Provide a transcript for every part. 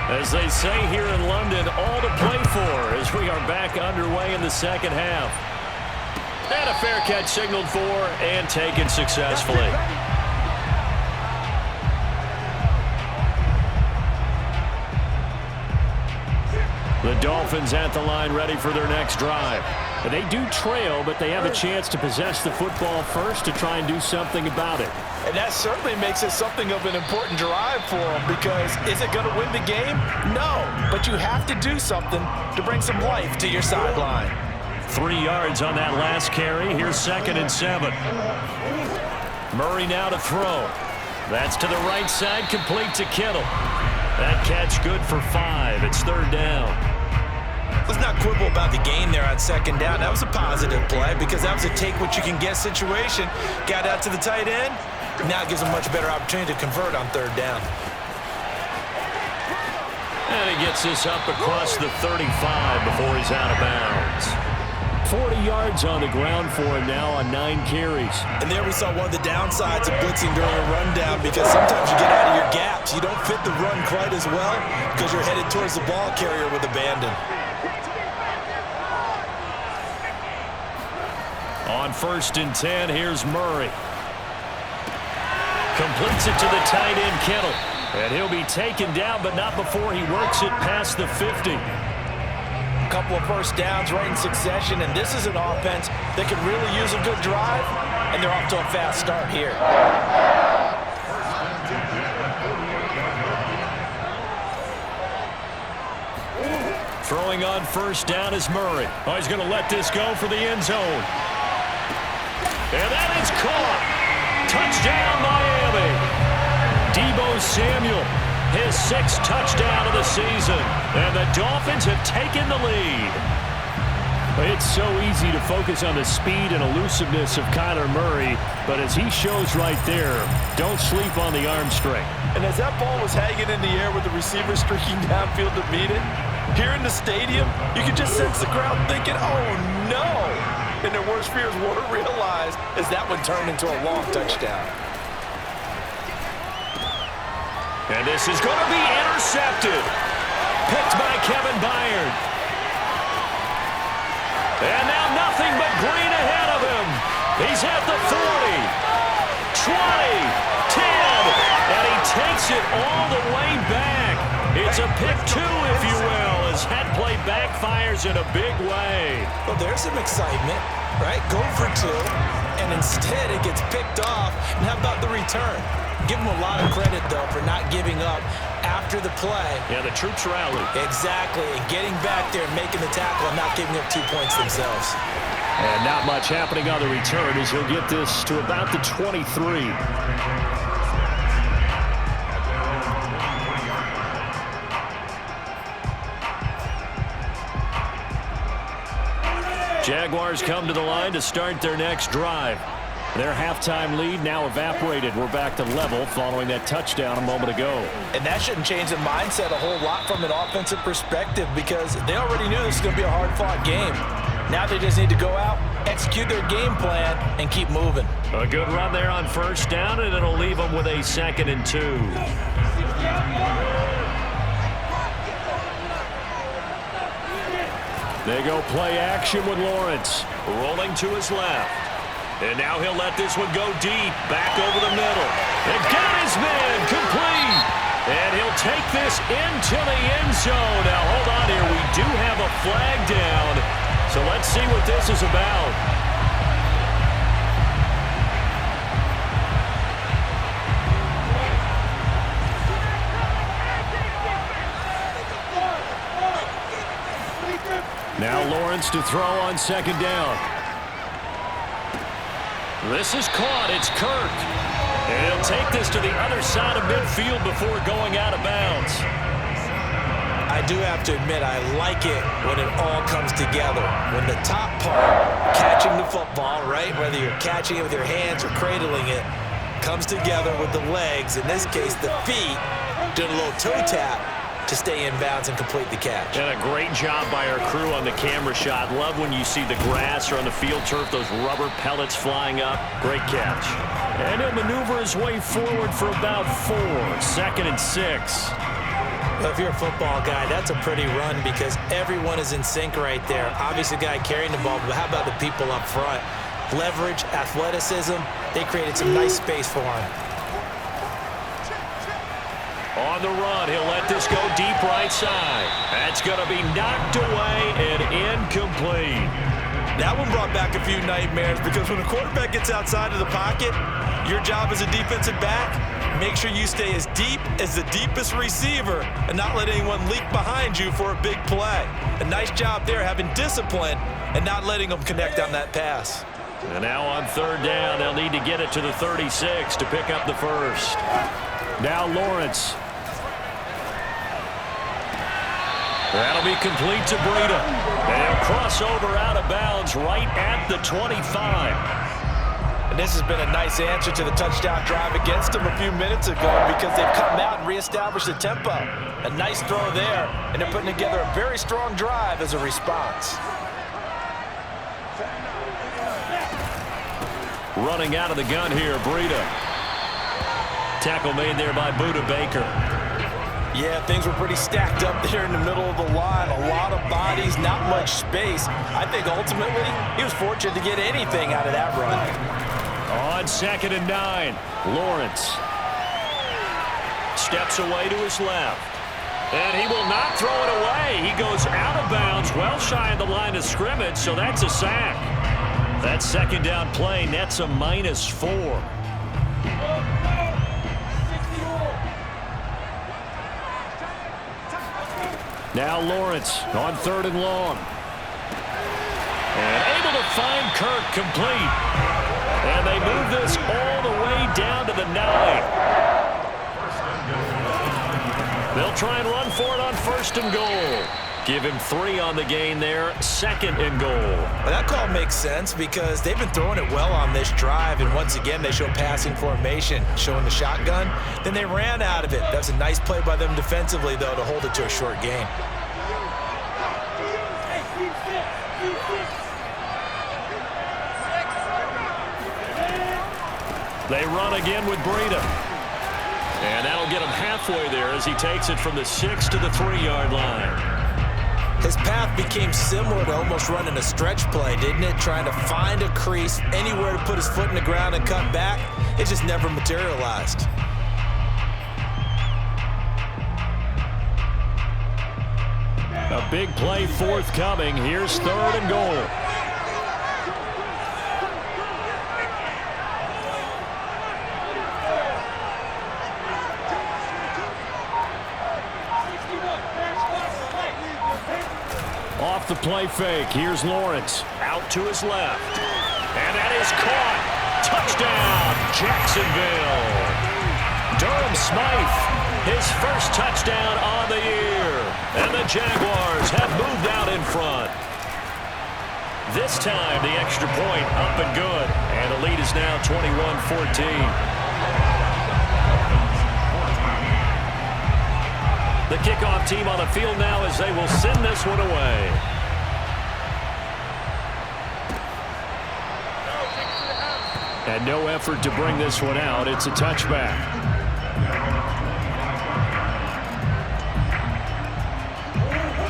As they say here in London, all to play for as we are back underway in the second half. And a fair catch signaled for and taken successfully. The Dolphins at the line ready for their next drive. They do trail, but they have a chance to possess the football first to try and do something about it. And that certainly makes it something of an important drive for them, because is it going to win the game? No, but you have to do something to bring some life to your sideline. 3 yards on that last carry. Here's 2nd and 7. Murray now to throw. That's to the right side, complete to Kittle. That catch good for 5. It's 3rd down. Let's not quibble about the gain there on 2nd down. That was a positive play because that was a take-what-you-can-get situation. Got out to the tight end. Now it gives him a much better opportunity to convert on 3rd down. And he gets this up across the 35 before he's out of bounds. 40 yards on the ground for him now on 9 carries. And there we saw one of the downsides of blitzing during a rundown, because sometimes you get out of your gaps. You don't fit the run quite as well because you're headed towards the ball carrier with abandon. On 1st and 10, here's Murray. Completes it to the tight end, Kittle. And he'll be taken down, but not before he works it past the 50. A couple of first downs right in succession, and this is an offense that could really use a good drive, and they're off to a fast start here. Throwing on 1st down is Murray. Oh, he's going to let this go for the end zone. And that is caught. Touchdown, Miami. Deebo Samuel, his 6th touchdown of the season. And the Dolphins have taken the lead. It's so easy to focus on the speed and elusiveness of Kyler Murray, but as he shows right there, don't sleep on the arm strength. And as that ball was hanging in the air with the receiver streaking downfield to meet it, here in the stadium, you could just sense the crowd thinking, oh no! And their worst fears were realized as that one turned into a long touchdown. And this is going to be intercepted. Picked by Kevin Byard. And now nothing but green ahead of him. He's at the 40, 20, 10, and he takes it all the way back. It's a pick 2, if you will, as that play backfires in a big way. Well, there's some excitement, right? Go for 2, and instead it gets picked off. And how about the return? Give him a lot of credit, though, for not giving up after the play. Yeah, the troops rallied. Exactly, and getting back there and making the tackle and not giving up 2 points themselves. And not much happening on the return as he'll get this to about the 23. Jaguars come to the line to start their next drive. Their halftime lead now evaporated. We're back to level following that touchdown a moment ago. And that shouldn't change the mindset a whole lot from an offensive perspective, because they already knew this was going to be a hard-fought game. Now they just need to go out, execute their game plan, and keep moving. A good run there on 1st down, and it'll leave them with a 2nd and 2. They go play action with Lawrence. Rolling to his left. And now he'll let this one go deep. Back over the middle. They've got his man complete. And he'll take this into the end zone. Now hold on here. We do have a flag down. So let's see what this is about. Now Lawrence to throw on 2nd down. This is caught. It's Kirk. And he'll take this to the other side of midfield before going out of bounds. I do have to admit, I like it when it all comes together. When the top part, catching the football, right, whether you're catching it with your hands or cradling it, comes together with the legs, in this case the feet, doing a little toe tap to stay in bounds and complete the catch. And a great job by our crew on the camera shot. Love when you see the grass or on the field turf, those rubber pellets flying up. Great catch. And he'll maneuver his way forward for about 4. 2nd and 6. Well, if you're a football guy, that's a pretty run because everyone is in sync right there. Obviously, the guy carrying the ball, but how about the people up front? Leverage, athleticism, they created some nice space for him. On the run, he'll let this go deep right side. That's going to be knocked away and incomplete. That one brought back a few nightmares because when a quarterback gets outside of the pocket, your job as a defensive back, make sure you stay as deep as the deepest receiver and not let anyone leak behind you for a big play. A nice job there having discipline and not letting them connect on that pass. And now on third down, they'll need to get it to the 36 to pick up the first. Now Lawrence. That'll be complete to Breida. And he'll cross over out of bounds right at the 25. And this has been a nice answer to the touchdown drive against them a few minutes ago because they've come out and reestablished the tempo. A nice throw there, and they're putting together a very strong drive as a response. Running out of the gun here, Breida. Tackle made there by Budda Baker. Yeah, things were pretty stacked up there in the middle of the line. A lot of bodies, not much space. I think ultimately he was fortunate to get anything out of that run. On 2nd and 9, Lawrence steps away to his left. And he will not throw it away. He goes out of bounds, well shy of the line of scrimmage, so that's a sack. That second down play nets a -4. Now Lawrence on 3rd and long. And able to find Kirk complete. And they move this all the way down to the 9. They'll try and run for it on 1st and goal. Give him 3 on the gain there, 2nd and goal. Well, that call makes sense because they've been throwing it well on this drive, and once again they show passing formation, showing the shotgun. Then they ran out of it. That's a nice play by them defensively, though, to hold it to a short gain. They run again with Breida. And that'll get him halfway there as he takes it from the 6 to the 3-yard line. His path became similar to almost running a stretch play, didn't it? Trying to find a crease, anywhere to put his foot in the ground and cut back. It just never materialized. A big play forthcoming. Here's 3rd and goal. Off the play fake, here's Lawrence. Out to his left. And that is caught. Touchdown, Jacksonville. Durham Smythe, his first touchdown on the year. And the Jaguars have moved out in front. This time, the extra point up and good. And the lead is now 21-14. The kickoff team on the field now as they will send this one away. And no effort to bring this one out. It's a touchback.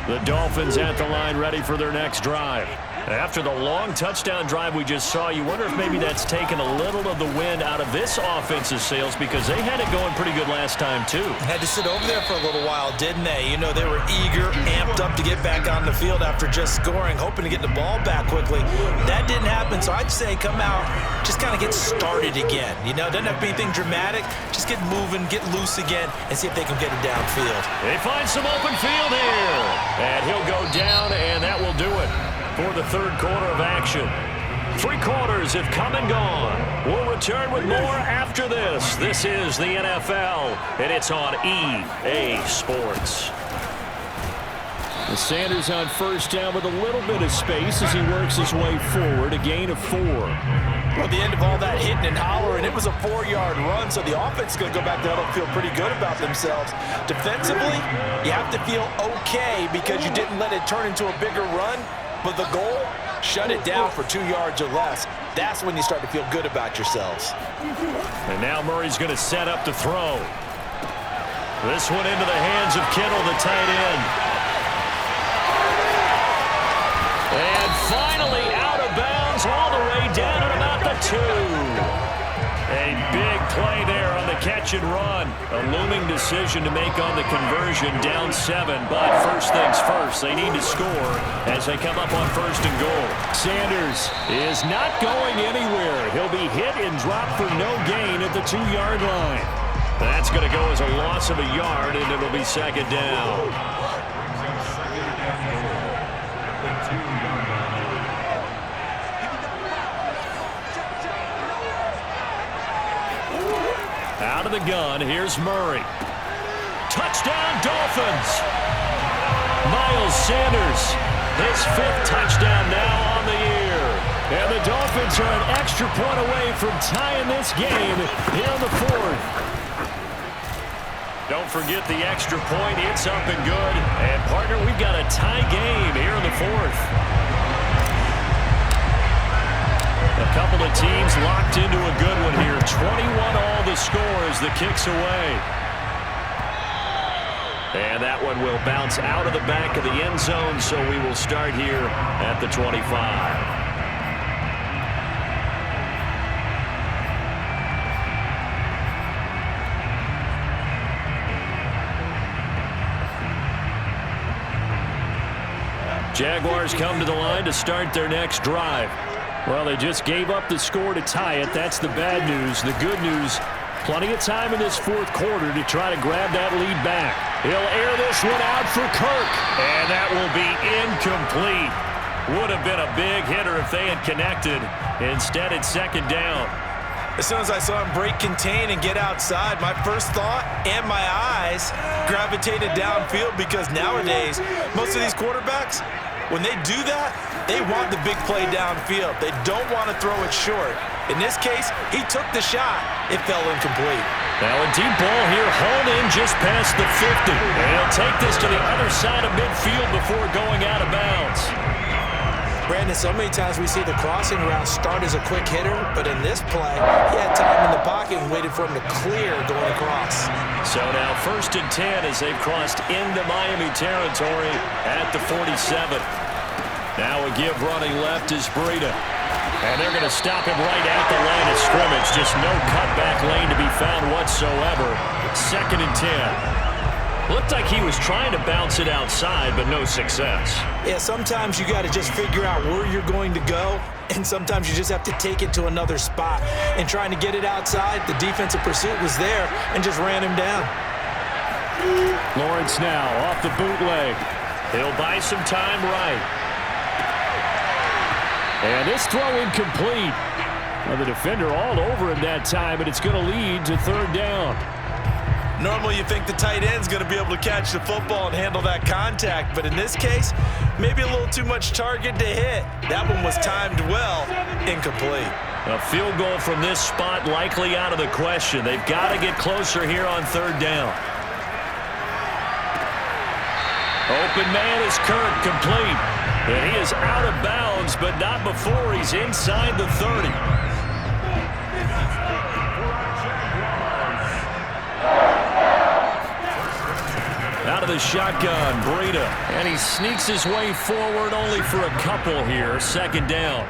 The Dolphins at the line ready for their next drive. After the long touchdown drive we just saw, you wonder if maybe that's taken a little of the wind out of this offense's sails because they had it going pretty good last time, too. Had to sit over there for a little while, didn't they? You know, they were eager, amped up to get back on the field after just scoring, hoping to get the ball back quickly. That didn't happen, so I'd say come out, just kind of get started again. You know, doesn't have to be anything dramatic. Just get moving, get loose again, and see if they can get it downfield. They find some open field here. And he'll go down, and that will do it for the 3rd quarter of action. 3 quarters have come and gone. We'll return with more after this. This is the NFL, and it's on EA Sports. The Sanders on 1st down with a little bit of space as he works his way forward, a gain of 4. Well, the end of all that hitting and hollering, it was a 4-yard run, so the offense is going to go back there and feel pretty good about themselves. Defensively, you have to feel okay because you didn't let it turn into a bigger run. But the goal, shut it down for 2 yards or less. That's when you start to feel good about yourselves. And now Murray's going to set up to throw. This one into the hands of Kittle, the tight end. And finally out of bounds all the way down at about the 2. A big play there on the catch and run. A looming decision to make on the conversion, down 7. But first things first, they need to score as they come up on 1st and goal. Sanders is not going anywhere. He'll be hit and dropped for no gain at the 2-yard line. That's going to go as a loss of a yard, and it'll be 2nd down. Out of the gun, here's Murray. Touchdown, Dolphins! Miles Sanders, his 5th touchdown now on the year. And the Dolphins are an extra point away from tying this game here in the 4th. Don't forget the extra point. It's up and good. And, partner, we've got a tie game here in the 4th. A couple of teams locked into a good one here. 21-all the score as the kick's away. And that one will bounce out of the back of the end zone, so we will start here at the 25. Jaguars come to the line to start their next drive. Well, they just gave up the score to tie it. That's the bad news. The good news, plenty of time in this 4th quarter to try to grab that lead back. He'll air this one out for Kirk, and that will be incomplete. Would have been a big hitter if they had connected. Instead, it's 2nd down. As soon as I saw him break contain and get outside, my first thought and my eyes gravitated downfield, because nowadays, most of these quarterbacks, when they do that, they want the big play downfield. They don't want to throw it short. In this case, he took the shot. It fell incomplete. Now a deep ball here, hauled in just past the 50. And he'll take this to the other side of midfield before going out of bounds. Brandon, so many times we see the crossing route start as a quick hitter, but in this play, he had time in the pocket and waited for him to clear going across. So now 1st and 10 as they've crossed into Miami territory at the 47. Now a give running left is Breida. And they're going to stop him right at the line of scrimmage. Just no cutback lane to be found whatsoever. 2nd and 10. Looked like he was trying to bounce it outside, but no success. Yeah, sometimes you got to just figure out where you're going to go, and sometimes you just have to take it to another spot. And trying to get it outside, the defensive pursuit was there and just ran him down. Lawrence now off the bootleg. He'll buy some time right. And this throw incomplete. Well, the defender all over him that time, but it's going to lead to 3rd down. Normally you think the tight end's going to be able to catch the football and handle that contact, but in this case, maybe a little too much target to hit. That one was timed well, incomplete. A field goal from this spot likely out of the question. They've got to get closer here on 3rd down. Open man is Kirk, complete. And he is out of bounds, but not before he's inside the 30. Out of the shotgun, Breida. And he sneaks his way forward only for a couple here. 2nd down.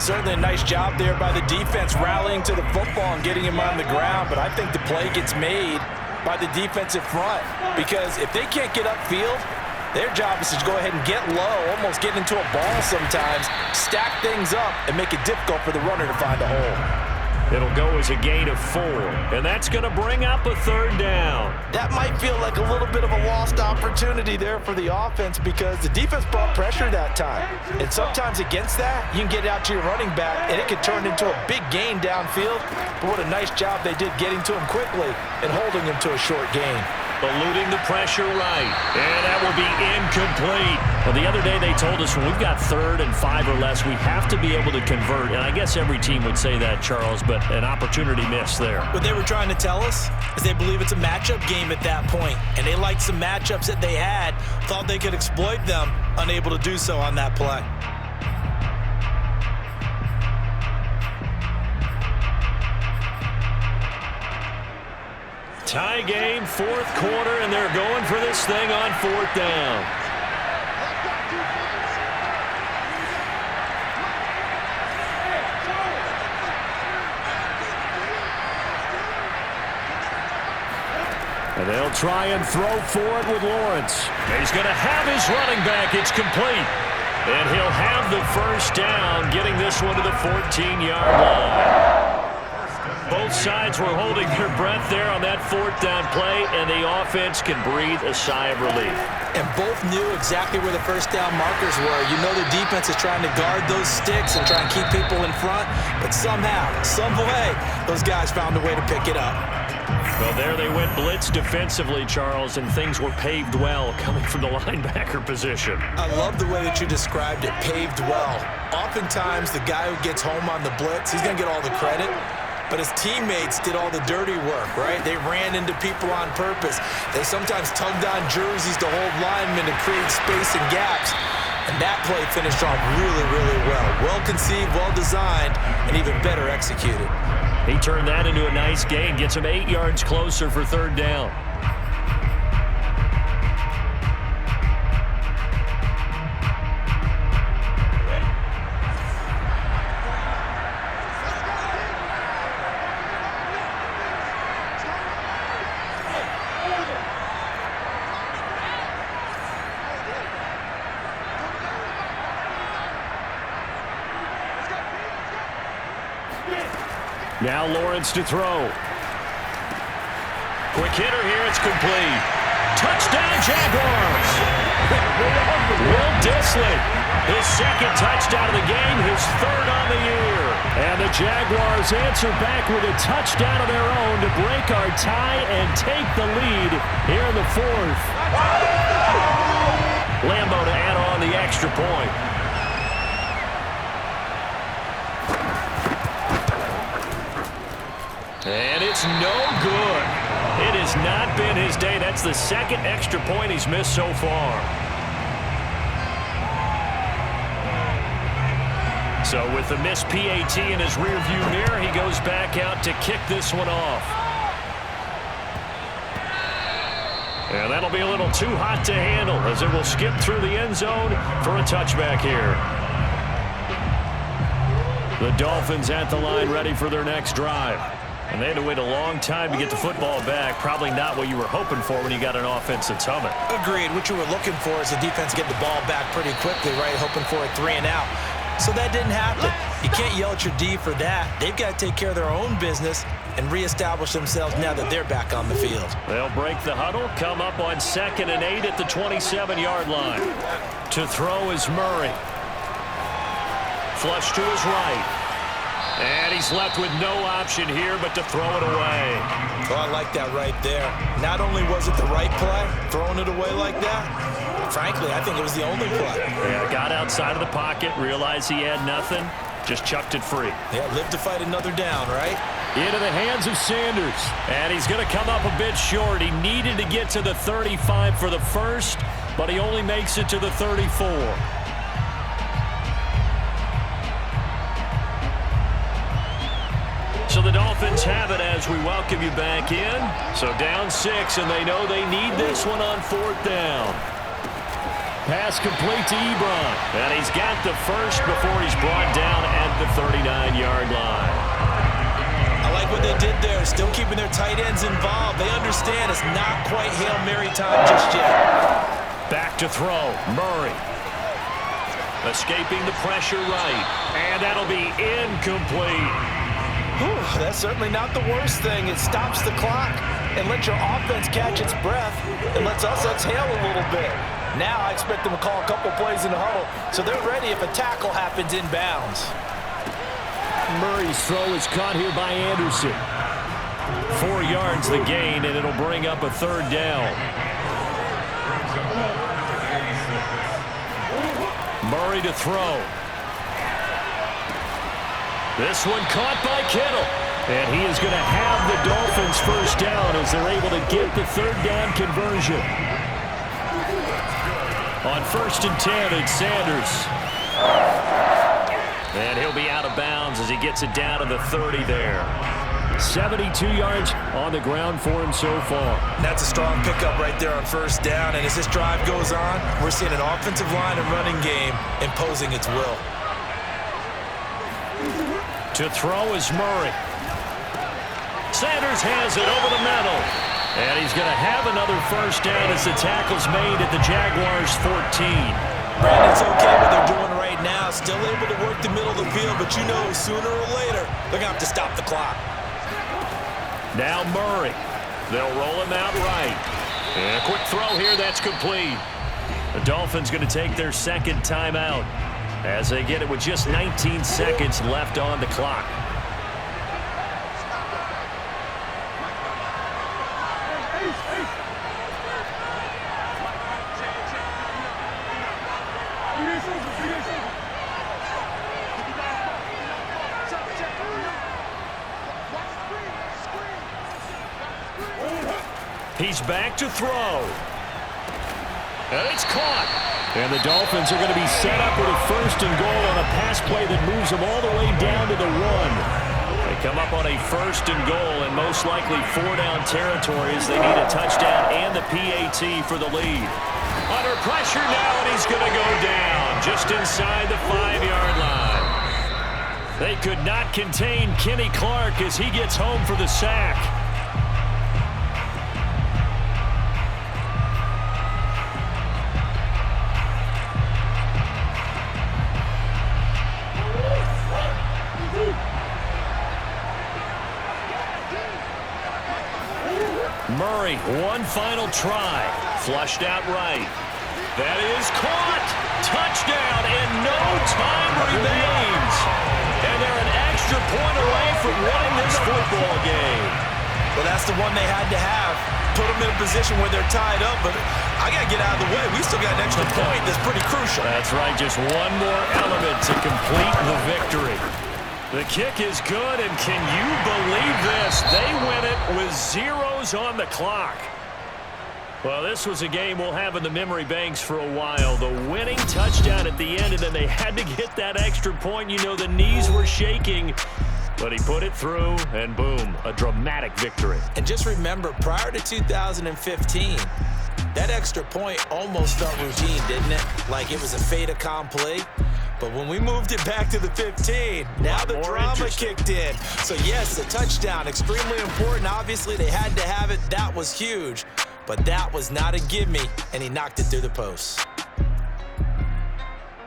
Certainly a nice job there by the defense rallying to the football and getting him on the ground, but I think the play gets made by the defensive front, because if they can't get upfield, their job is to go ahead and get low, almost get into a ball sometimes, stack things up, and make it difficult for the runner to find a hole. It'll go as a gain of 4, and that's going to bring up a 3rd down. That might feel like a little bit of a lost opportunity there for the offense, because the defense brought pressure that time. And sometimes against that, you can get out to your running back, and it could turn into a big gain downfield. But what a nice job they did getting to him quickly and holding him to a short gain. Eluding the pressure right. And that will be incomplete. Well, the other day they told us when we've got 3rd and 5 or less, we have to be able to convert. And I guess every team would say that, Charles, but an opportunity missed there. What they were trying to tell us is they believe it's a matchup game at that point. And they liked some matchups that they had, thought they could exploit them, unable to do so on that play. Tie game, fourth quarter, and they're going for this thing on fourth down. And they'll try and throw for it with Lawrence. He's going to have his running back. It's complete. And he'll have the first down, getting this one to the 14-yard line. Both sides were holding their breath there on that fourth down play, and the offense can breathe a sigh of relief. And both knew exactly where the first down markers were. You know the defense is trying to guard those sticks and try and keep people in front, but somehow, some way, those guys found a way to pick it up. Well, there they went blitz defensively, Charles, and things were paved well coming from the linebacker position. I love the way that you described it, paved well. Oftentimes, the guy who gets home on the blitz, he's going to get all the credit. But his teammates did all the dirty work, right? They ran into people on purpose. They sometimes tugged on jerseys to hold linemen to create space and gaps. And that play finished off really, really well. Well-conceived, well-designed, and even better executed. He turned that into a nice gain, gets him 8 yards closer for third down. Now Lawrence to throw. Quick hitter here, it's complete. Touchdown Jaguars! Will Dissly, his second touchdown of the game, his third on the year. And the Jaguars answer back with a touchdown of their own to break our tie and take the lead here in the fourth. Lambo to add on the extra point. And it's no good. It has not been his day. That's the second extra point he's missed so far. So with the missed PAT in his rearview mirror, he goes back out to kick this one off. And that'll be a little too hot to handle as it will skip through the end zone for a touchback here. The Dolphins at the line ready for their next drive. And they had to wait a long time to get the football back. Probably not what you were hoping for when you got an offense that's humming. Agreed. What you were looking for is the defense get the ball back pretty quickly, right? Hoping for a 3 and out. So that didn't happen. You can't yell at your D for that. They've got to take care of their own business and reestablish themselves now that they're back on the field. They'll break the huddle, come up on 2nd and 8 at the 27-yard line. To throw is Murray. Flush to his right. And he's left with no option here but to throw it away. Oh, I like that right there. Not only was it the right play, throwing it away like that, frankly, I think it was the only play. Yeah, got outside of the pocket, realized he had nothing, just chucked it free. Yeah, live to fight another down, right? Into the hands of Sanders. And he's going to come up a bit short. He needed to get to the 35 for the first, but he only makes it to the 34. So the Dolphins have it as we welcome you back in. So down 6, and they know they need this one on 4th down. Pass complete to Ebron. And he's got the first before he's brought down at the 39-yard line. I like what they did there, still keeping their tight ends involved. They understand it's not quite Hail Mary time just yet. Back to throw, Murray. Escaping the pressure right. And that'll be incomplete. Whew, that's certainly not the worst thing. It stops the clock and lets your offense catch its breath and lets us exhale a little bit. Now I expect them to call a couple plays in the huddle so they're ready if a tackle happens inbounds. Murray's throw is caught here by Anderson. 4 yards the gain, and it'll bring up a 3rd down. Murray to throw. This one caught by Kittle. And he is going to have the Dolphins first down as they're able to get the 3rd down conversion. On 1st and 10, it's Sanders. And he'll be out of bounds as he gets it down to the 30 there. 72 yards on the ground for him so far. That's a strong pickup right there on first down. And as this drive goes on, we're seeing an offensive line and running game imposing its will. To throw is Murray. Sanders has it over the middle. And he's going to have another first down as the tackle's made at the Jaguars' 14. Brandon, it's okay what they're doing right now. Still able to work the middle of the field, but you know sooner or later they're going to have to stop the clock. Now Murray. They'll roll him out right. And a quick throw here, that's complete. The Dolphins going to take their second timeout as they get it with just 19 seconds left on the clock. He's back to throw. And it's caught. And the Dolphins are going to be set up with a first and goal on a pass play that moves them all the way down to the 1. They come up on a first and goal and most likely 4-down territory as they need a touchdown and the PAT for the lead. Under pressure now, and he's going to go down just inside the 5-yard line. They could not contain Kenny Clark as he gets home for the sack. Murray, one final try. Flushed out right. That is caught. Touchdown, and no time remains. And they're an extra point away from winning this football game. Well, that's the one they had to have. Put them in a position where they're tied up, but I got to get out of the way. We still got an extra point that's pretty crucial. That's right, just one more element to complete the victory. The kick is good, and can you believe this? They win it with zeros on the clock. Well, this was a game we'll have in the memory banks for a while. The winning touchdown at the end, and then they had to get that extra point. You know, the knees were shaking, but he put it through, and boom, a dramatic victory. And just remember, prior to 2015, that extra point almost felt routine, didn't it? Like it was a fait accompli. But when we moved it back to the 15, now the drama kicked in. So, yes, the touchdown, extremely important. Obviously, they had to have it. That was huge. But that was not a gimme, and he knocked it through the post.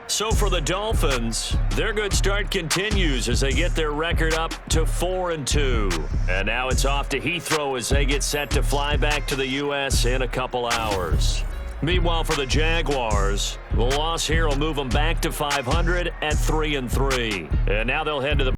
So for the Dolphins, their good start continues as they get their record up to 4-2. And now it's off to Heathrow as they get set to fly back to the U.S. in a couple hours. Meanwhile, for the Jaguars, the loss here will move them back to 500 at 3-3. And now they'll head to the